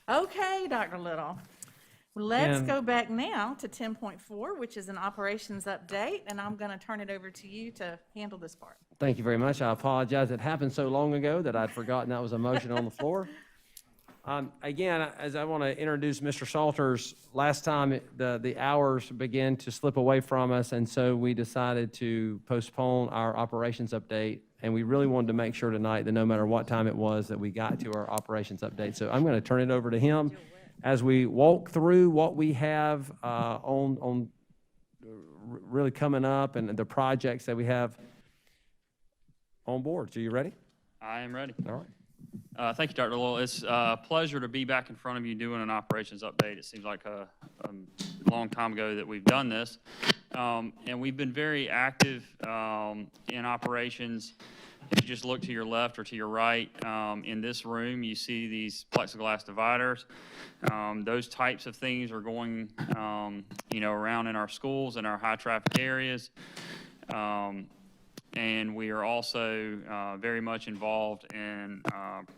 Okay, Dr. Little. Let's And go back now to 10.4, which is an operations update, and I'm going to turn it over to you to handle this part. thank you very much. I apologize. It happened so long ago that I'd forgotten that was a motion on the floor. Again, as I want to introduce Mr. Salters, last time the hours began to slip away from us, and so we decided to postpone our operations update. And we really wanted to make sure tonight that no matter what time it was, that we got to our operations update. So I'm going to turn it over to him as we walk through what we have on really coming up and the projects that we have on board. So you ready? I am ready. All right. Thank you, Dr. Lowell. It's a pleasure to be back in front of you doing an operations update. It seems like a long time ago that we've done this. And we've been very active in operations. If you just look to your left or to your right, in this room, you see these plexiglass dividers. Those types of things are going, around in our schools and our high traffic areas. And we are also very much involved in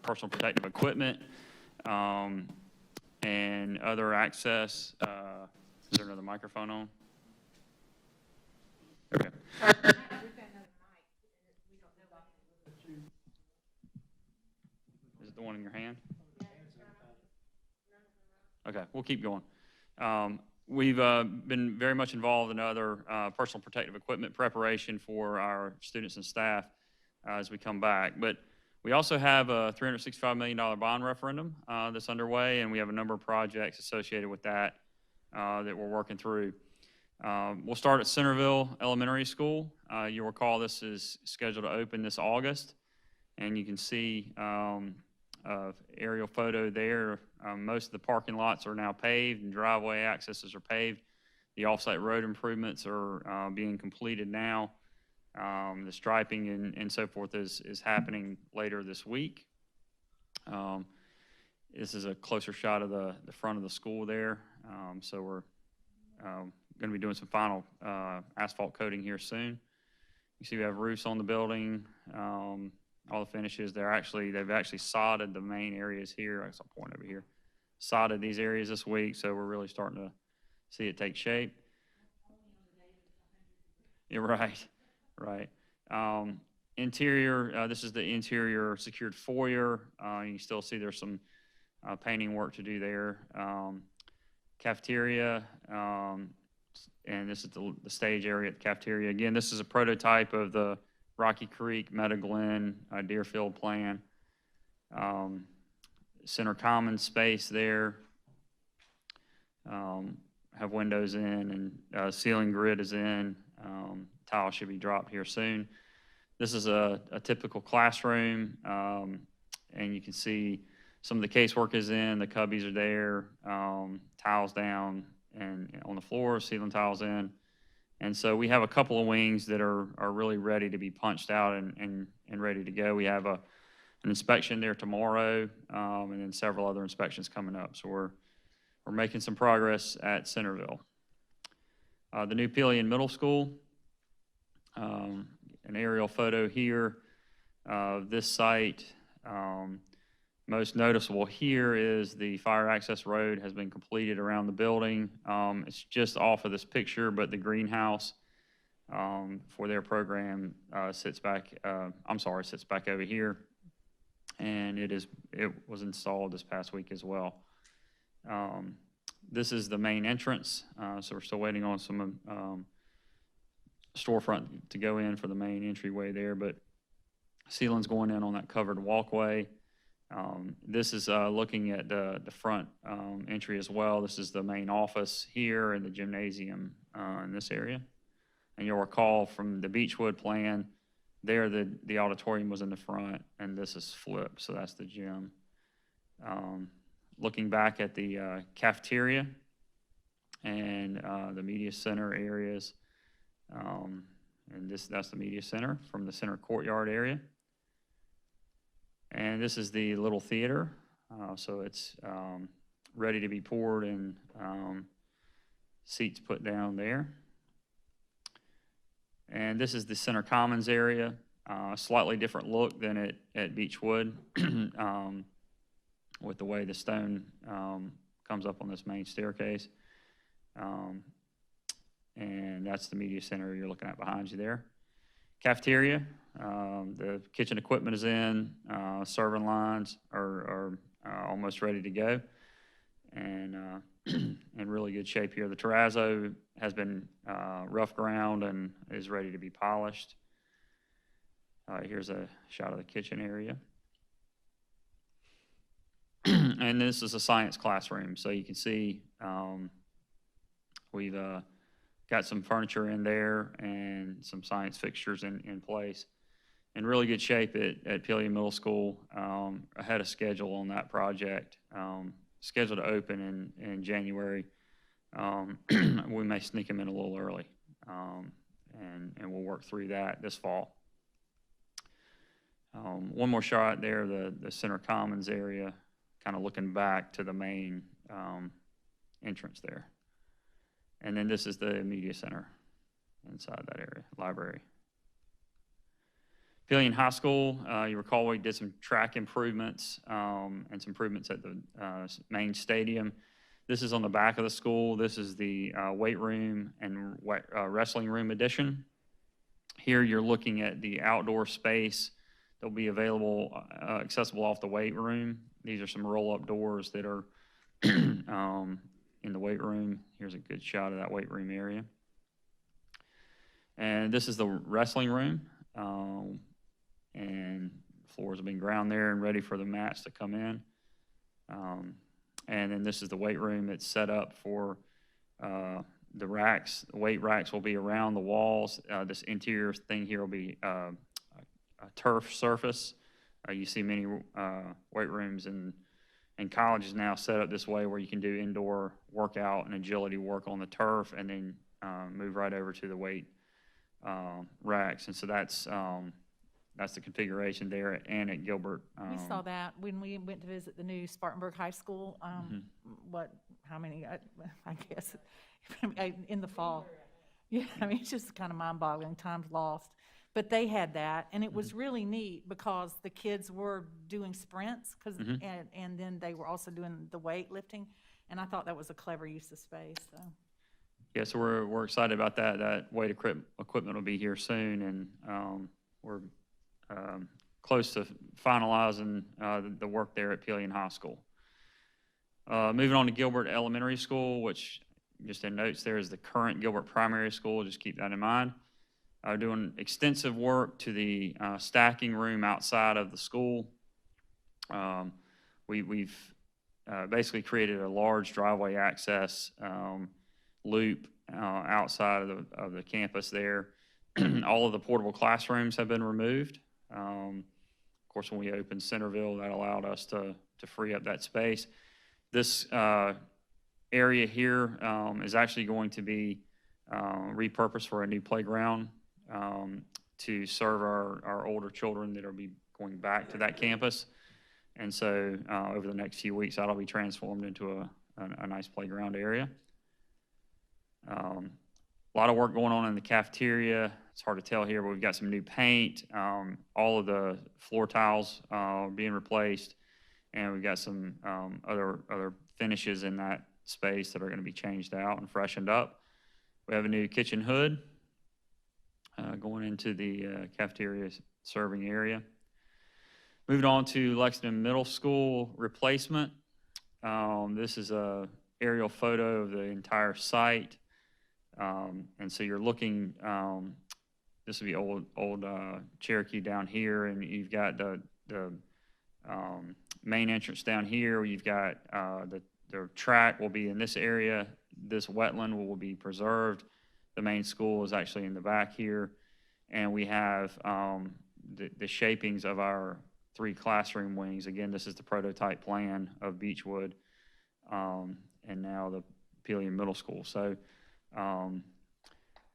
personal protective equipment and other access. Is there another microphone on? Okay. Is it the one in your hand? Okay, we'll keep going. We've been very much involved in other personal protective equipment preparation for our students and staff as we come back. But we also have a $365 million bond referendum that's underway, and we have a number of projects associated with that that we're working through. We'll start at Centerville Elementary School. You'll recall this is scheduled to open this August, and you can see aerial photo there. Most of the parking lots are now paved and driveway accesses are paved. The off-site road improvements are being completed now. The striping and so forth is happening later this week. This is a closer shot of the front of the school there. So we're going to be doing some final asphalt coating here soon. You see we have roofs on the building. All the finishes, they've actually sodded the main areas here. I guess I'll point over here. Sodded these areas this week, so we're really starting to see it take shape. Yeah, right. Interior, this is the interior secured foyer. You can still see there's some painting work to do there. Cafeteria, and this is the stage area at the cafeteria. Again, this is a prototype of the Rocky Creek, Meadow Glen, Deerfield plan. Center common space there. Have windows in and ceiling grid is in. Tile should be dropped here soon. This is a typical classroom, and you can see some of the casework is in, the cubbies are there, tiles down and on the floor, ceiling tiles in. And so we have a couple of wings that are really ready to be punched out and ready to go. We have an inspection there tomorrow, and then several other inspections coming up. So we're making some progress at Centerville. The new Pelion Middle School, an aerial photo here of this site. Most noticeable here is the fire access road has been completed around the building. It's just off of this picture, but the greenhouse for their program sits back over here. And it was installed this past week as well. This is the main entrance, so we're still waiting on some storefront to go in for the main entryway there, but ceiling's going in on that covered walkway. This is looking at the front entry as well. This is the main office here and the gymnasium in this area. And you'll recall from the Beechwood plan, there the auditorium was in the front, and this is flipped, so that's the gym. Looking back at the cafeteria and the media center areas, and that's the media center from the center courtyard area. And this is the little theater, so it's ready to be poured and seats put down there. And this is the center commons area, slightly different look than at Beechwood. with the way the stone comes up on this main staircase. And that's the media center you're looking at behind you there. Cafeteria, the kitchen equipment is in, serving lines are almost ready to go, and in really good shape here. The terrazzo has been rough ground and is ready to be polished. Here's a shot of the kitchen area. And this is a science classroom, so you can see we've got some furniture in there and some science fixtures in place. In really good shape at Pelion Middle School, ahead of schedule on that project. Scheduled to open in January. We may sneak them in a little early, and we'll work through that this fall. One more shot there, the center commons area, kind of looking back to the main entrance there. And then this is the media center inside that area, library. Pelion High School, you recall we did some track improvements and some improvements at the main stadium. This is on the back of the school. This is the weight room and wrestling room addition. Here you're looking at the outdoor space that'll be available, accessible off the weight room. These are some roll-up doors that are in the weight room. Here's a good shot of that weight room area. And this is the wrestling room. And floors have been ground there and ready for the mats to come in. And then this is the weight room. It's set up for the racks. The weight racks will be around the walls. This interior thing here will be a turf surface. You see many weight rooms and colleges now set up this way where you can do indoor workout and agility work on the turf and then move right over to the weight racks. And so that's the configuration there and at Gilbert. We saw that when we went to visit the new Spartanburg High School. How many, I guess, in the fall. Yeah, I mean, it's just kind of mind-boggling, time's lost. But they had that, and it was really neat because the kids were doing sprints, and then they were also doing the weightlifting, and I thought that was a clever use of space. So. Yeah, so we're excited about that. That weight equipment will be here soon, and we're close to finalizing the work there at Pelion High School. Moving on to Gilbert Elementary School, which just in notes there is the current Gilbert Primary School. Just keep that in mind. Doing extensive work to the stacking room outside of the school. We've basically created a large driveway access loop outside of the campus there. All of the portable classrooms have been removed. Of course, when we opened Centerville, that allowed us to free up that space. This area here is actually going to be repurposed for a new playground to serve our older children that will be going back to that campus. And so over the next few weeks, that'll be transformed into a nice playground area. A lot of work going on in the cafeteria. It's hard to tell here, but we've got some new paint. All of the floor tiles being replaced, and we've got some other finishes in that space that are going to be changed out and freshened up. We have a new kitchen hood going into the cafeteria serving area. Moving on to Lexington Middle School replacement. This is a aerial photo of the entire site. And so you're looking, this would be old Cherokee down here, and you've got the main entrance down here. You've got the track will be in this area. This wetland will be preserved. The main school is actually in the back here. And we have the shapings of our 3 classroom wings. Again, this is the prototype plan of Beechwood and now the Pelion Middle School. So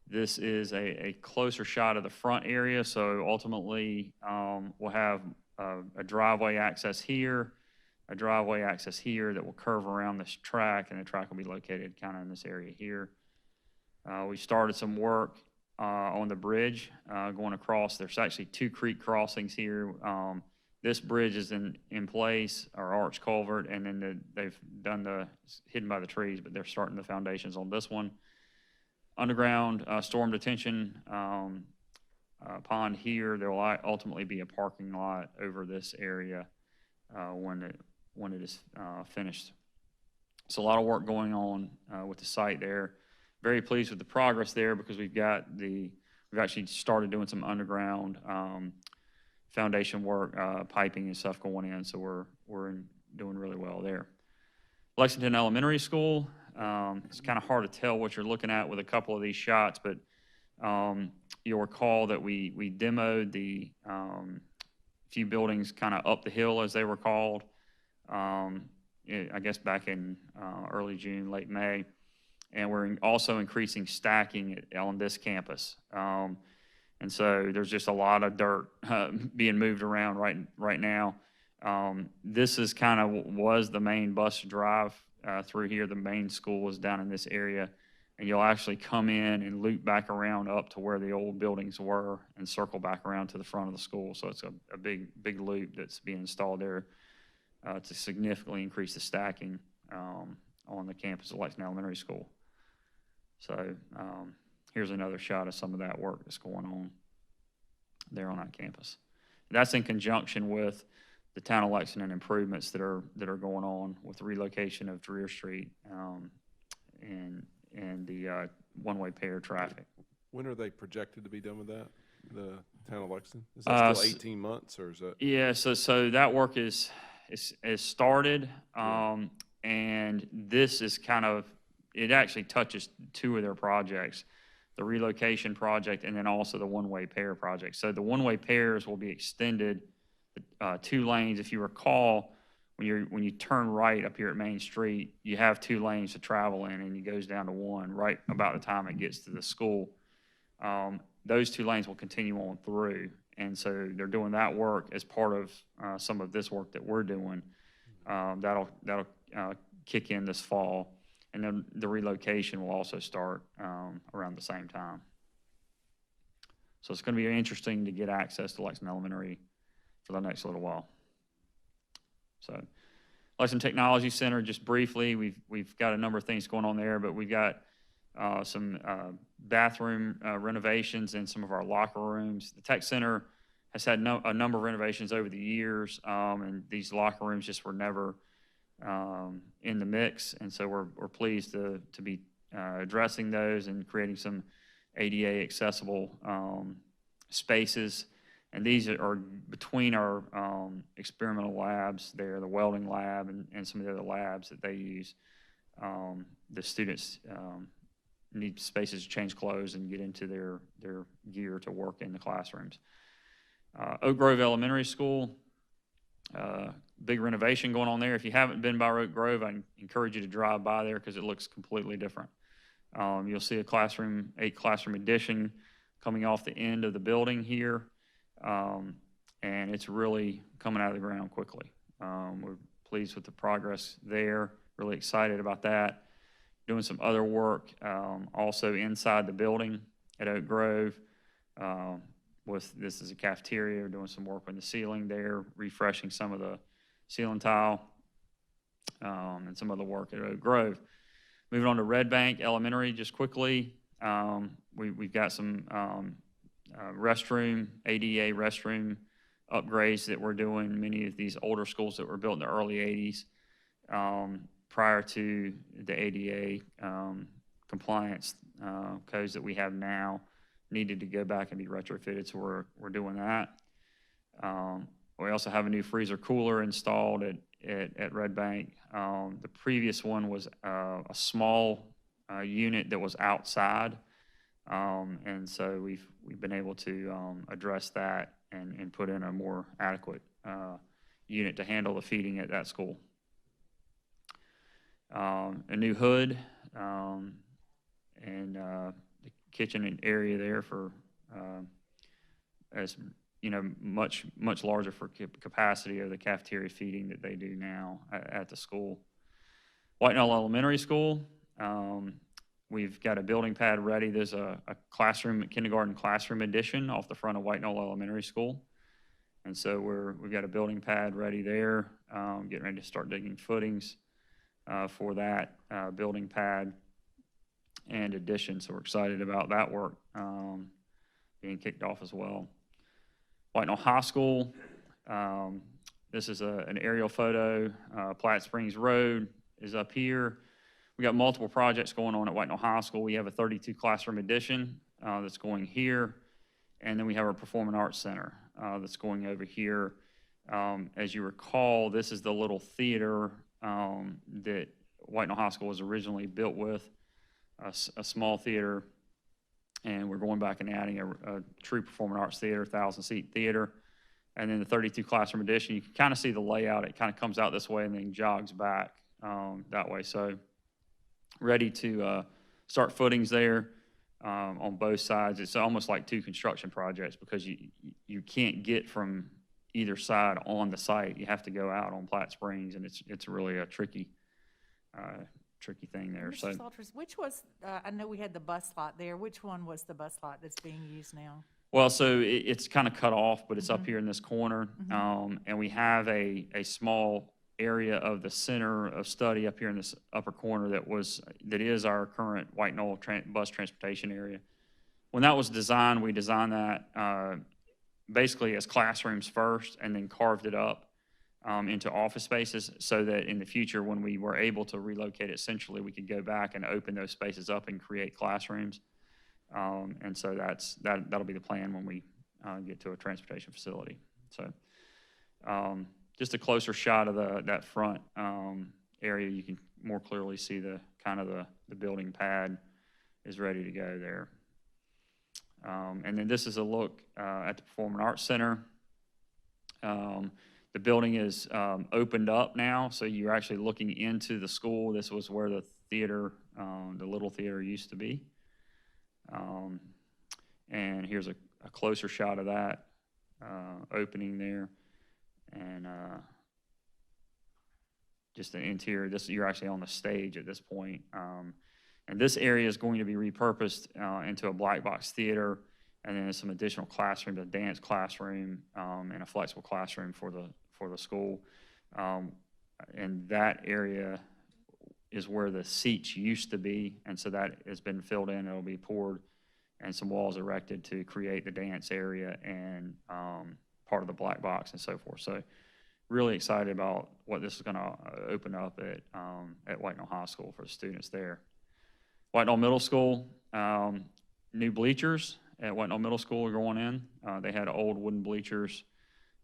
this is a closer shot of the front area. So ultimately, we'll have a driveway access here, a driveway access here that will curve around this track, and the track will be located kind of in this area here. We started some work on the bridge going across. There's actually 2 creek crossings here This bridge is in place, our arch culvert, and then they've done hidden by the trees, but they're starting the foundations on this one. Underground storm detention pond here. There will ultimately be a parking lot over this area when it is finished. So a lot of work going on with the site there. Very pleased with the progress there because we've actually started doing some underground foundation work, piping and stuff going in. So we're doing really well there. Lexington Elementary School. It's kind of hard to tell what you're looking at with a couple of these shots, but you'll recall that we demoed the few buildings kind of up the hill, as they were called, I guess back in early June, late May. And we're also increasing stacking on this campus. And so there's just a lot of dirt being moved around right now. This is kind of was the main bus drive through here. The main school is down in this area. And you'll actually come in and loop back around up to where the old buildings were and circle back around to the front of the school. So it's a big loop that's being installed there to significantly increase the stacking on the campus of Lexington Elementary School. So here's another shot of some of that work that's going on there on that campus. That's in conjunction with the town of Lexington improvements that are going on with the relocation of Dreer Street and the one-way pair traffic. When are they projected to be done with that, the town of Lexington? Is that still 18 months, or is that? Yeah, so that work is started, and this is kind of, it actually touches two of their projects, the relocation project and then also the one-way pair project. So the one-way pairs will be extended 2 lanes. If you recall, when you turn right up here at Main Street, you have 2 lanes to travel in, and it goes down to 1 right about the time it gets to the school. Those 2 lanes will continue on through, and so they're doing that work as part of some of this work that we're doing. That'll kick in this fall, and then the relocation will also start around the same time. So it's going to be interesting to get access to Lexington Elementary for the next little while. So Lexington Technology Center, just briefly, we've got a number of things going on there, but we've got some bathroom renovations in some of our locker rooms. The Tech Center has had a number of renovations over the years, and these locker rooms just were never in the mix, and so we're pleased to be addressing those and creating some ADA accessible spaces. And these are between our experimental labs there, the welding lab and some of the other labs that they use. The students need spaces to change clothes and get into their gear to work in the classrooms. Oak Grove Elementary School, big renovation going on there. If you haven't been by Oak Grove, I encourage you to drive by there because it looks completely different. You'll see a 8 classroom addition coming off the end of the building here. And it's really coming out of the ground quickly. We're pleased with the progress there, really excited about that. Doing some other work also inside the building at Oak Grove. This is a cafeteria. We're doing some work on the ceiling there, refreshing some of the ceiling tile and some other work at Oak Grove. Moving on to Red Bank Elementary, just quickly, we've got some ADA restroom upgrades that we're doing. Many of these older schools that were built in the early 80s prior to the ADA compliance codes that we have now needed to go back and be retrofitted, so we're doing that. We also have a new freezer cooler installed at Red Bank. The previous one was a small unit that was outside. And so we've been able to address that and put in a more adequate unit to handle the feeding at that school. A new hood and the kitchen area there for as you know, much larger for capacity of the cafeteria feeding that they do now at the school. White Knoll Elementary School. We've got a building pad ready. There's a kindergarten classroom addition off the front of White Knoll Elementary School. And so we've got a building pad ready there, getting ready to start digging footings for that building pad and addition. So we're excited about that work being kicked off as well. White Knoll High School, this is an aerial photo. Platte Springs Road is up here. We got multiple projects going on at White Knoll High School. We have a 32 classroom addition that's going here. And then we have our Performing Arts Center that's going over here. As you recall, this is the little theater that White Knoll High School was originally built with, a small theater. And we're going back and adding a true performing arts theater, 1,000-seat theater. And then the 32 classroom addition, you can kind of see the layout. It kind of comes out this way and then jogs back that way. So ready to start footings there on both sides. It's almost like two construction projects because you can't get from either side on the site. You have to go out on Platte Springs, and it's really a tricky thing there. Mr. Salters, which was, I know we had the bus lot there. Which one was the bus lot that's being used now? Well, so it's kind of cut off, but it's up here in this corner. And we have a small area of the center of study up here in this upper corner that is our current White Knoll bus transportation area. When that was designed, we designed that basically as classrooms first and then carved it up into office spaces so that in the future, when we were able to relocate it centrally, we could go back and open those spaces up and create classrooms. And so that'll be the plan when we get to a transportation facility. So just a closer shot of that front area, you can more clearly see the building pad is ready to go there. And then this is a look at the Performing Arts Center. The building is opened up now, so you're actually looking into the school. This was where the theater, the little theater used to be. And here's a closer shot of that opening there. And just the interior, you're actually on the stage at this point. And this area is going to be repurposed into a black box theater, and then some additional classrooms, a dance classroom, and a flexible classroom for the school. And that area is where the seats used to be, and so that has been filled in. It'll be poured, and some walls erected to create the dance area and part of the black box and so forth. So really excited about what this is going to open up at White Knoll High School for the students there. White Knoll Middle School, new bleachers at White Knoll Middle School are going in. They had old wooden bleachers,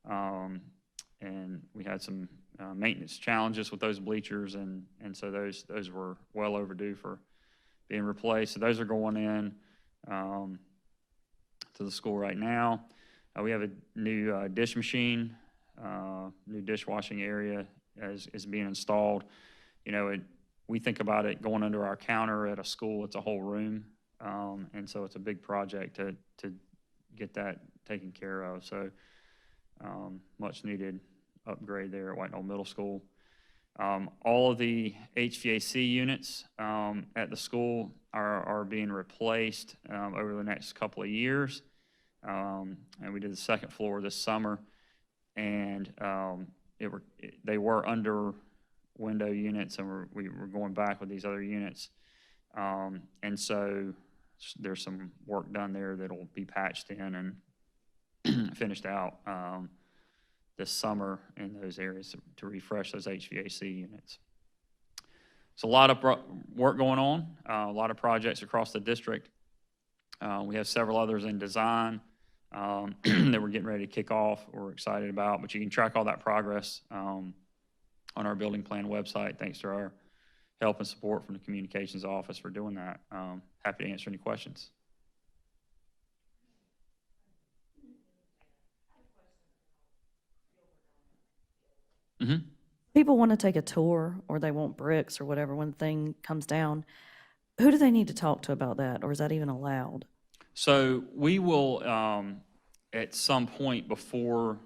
and we had some maintenance challenges with those bleachers, and so those were well overdue for being replaced. So those are going in to the school right now. We have a new dish machine, new dishwashing area is being installed. You know, we think about it going under our counter at a school. It's a whole room, and so it's a big project to get that taken care of. So much needed upgrade there at White Knoll Middle School. All of the HVAC units at the school are being replaced over the next couple of years. And we did the second floor this summer, and they were under window units, and we were going back with these other units. And so there's some work done there that'll be patched in and finished out this summer in those areas to refresh those HVAC units. So a lot of work going on, a lot of projects across the district. We have several others in design that we're getting ready to kick off, we're excited about, but you can track all that progress on our building plan website. Thanks to our help and support from the communications office for doing that. Happy to answer any questions. Mm-hmm. People want to take a tour, or they want bricks or whatever when the thing comes down. Who do they need to talk to about that, or is that even allowed? So we will, at some point before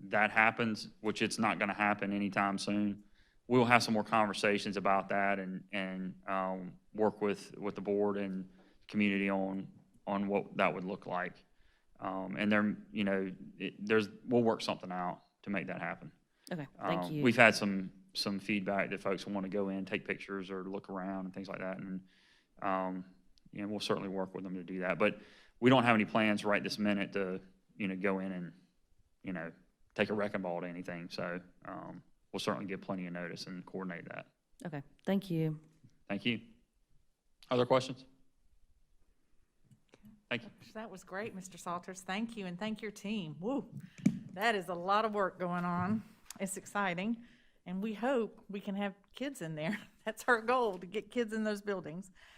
that happens, which it's not going to happen anytime soon, we'll have some more conversations about that and work with the board and community on what that would look like. And we'll work something out to make that happen. Okay, thank you. We've had some feedback that folks want to go in, take pictures or look around and things like that. And, we'll certainly work with them to do that. But we don't have any plans right this minute to, go in and, take a wrecking ball to anything. So, we'll certainly give plenty of notice and coordinate that. Okay, thank you. Thank you. Other questions? Thank you. That was great, Mr. Salters. Thank you, and thank your team. Woo, that is a lot of work going on. It's exciting, and we hope we can have kids in there. That's our goal, to get kids in those buildings.